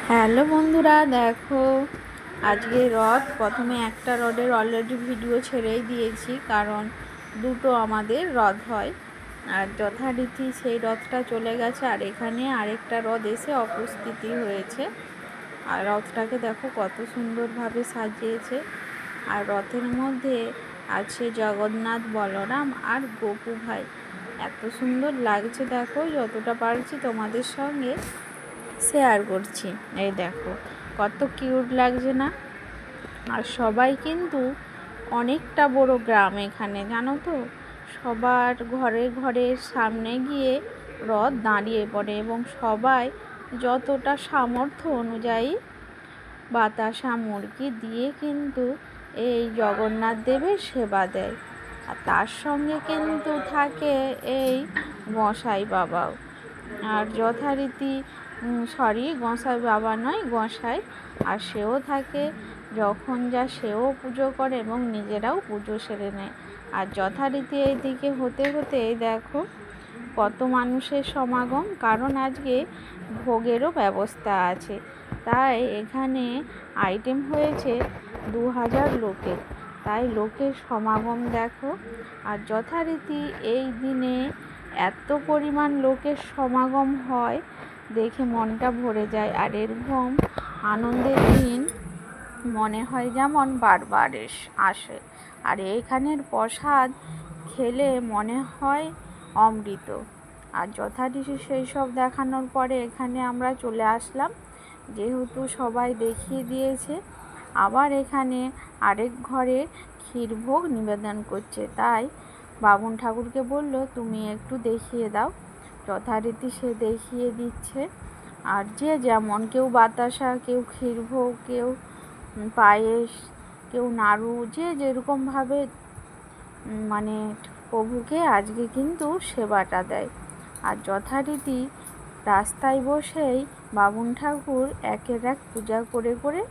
Hello বন্ধুরা, দেখো আজকে রথ। প্রথমে একটা রথের অলরেডি ভিডিও ছেড়েই দিয়েছি, কারণ দুটো আমাদের রথ হয়। আর যথারীতি সেই রথটা চলে গেছে, আর এখানে আরেকটা রথ এসে উপস্থিতি হয়েছে। আর রথটাকে দেখো কত সুন্দরভাবে সাজিয়েছে। আর রথের মধ্যে আছে জগন্নাথ, বলরাম আর গোপু ভাই। এত সুন্দর লাগছে, দেখো যতটা পারছি তোমাদের সঙ্গে শেয়ার করছি। এই দেখো কত কিউট লাগছে না? আর সবাই কিন্তু অনেকটা বড় গ্রাম এখানে, জানো তো। সবার ঘরে ঘরের সামনে গিয়ে রথ দাঁড়িয়ে পড়ে এবং সবাই যতটা সামর্থ্য অনুযায়ী বাতাসা মুরগি দিয়ে কিন্তু এই জগন্নাথ দেবের সেবা দেয়। আর তার সঙ্গে কিন্তু থাকে এই গোসাই বাবাও। আর যথারীতি গোসাই বাবা নয়, গোসাই। আর সেও থাকে, যখন যা সেও পুজো করে এবং নিজেরাও পুজো সেরে নেয়। আর যথারীতি এইদিকে হতে হতে দেখো কত মানুষের সমাগম, কারণ আজকে ভোগেরও ব্যবস্থা আছে। তাই এখানে আইটেম হয়েছে 2000 লোকের। তাই লোকের সমাগম দেখো। আর যথারীতি এই দিনে এত পরিমাণ লোকের সমাগম হয়, দেখে মনটা ভরে যায়। আর এরকম আনন্দের দিন মনে হয় যেমন বারবার আসে। আর এখানের প্রসাদ খেলে মনে হয় অমৃত। আর যথারীতি সেই সব দেখানোর পরে এখানে আমরা চলে আসলাম, যেহেতু সবাই দেখিয়ে দিয়েছে। আবার এখানে আরেক ঘরে ক্ষীরভোগ নিবেদন করছে, তাই বামুন ঠাকুরকে বলল তুমি একটু দেখিয়ে দাও। যথারীতি সে দেখিয়ে দিচ্ছে। আর যে যেমন, কেউ বাতাসা, কেউ ক্ষীরভোগ, কেউ পায়েস, কেউ নাড়ু, যে যেরকমভাবে মানে প্রভুকে আজকে কিন্তু সেবাটা দেয়। আর যথারীতি রাস্তায় বসেই বামুন ঠাকুর একের এক পূজা করে করে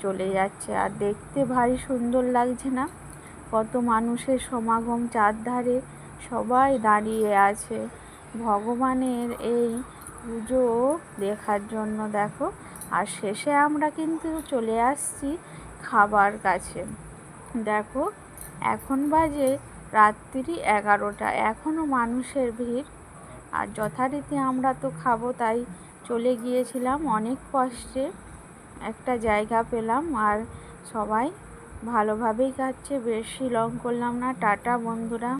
চলে যাচ্ছে। আর দেখতে ভারী সুন্দর লাগছে না? কত মানুষের সমাগম, চারধারে সবাই দাঁড়িয়ে আছে ভগবানের এই পুজো দেখার জন্য, দেখো। আর শেষে আমরা কিন্তু চলে আসছি খাবার কাছে। দেখো এখন বাজে রাত্রি 11টা, এখনও মানুষের ভিড়। আর যথারীতি আমরা তো খাবো, তাই চলে গিয়েছিলাম অনেক কষ্টে। একটা জায়গা পেলাম, আর সবাই ভালোভাবেই খাচ্ছে, বেশি লং করলাম না। টাটা বন্ধুরা।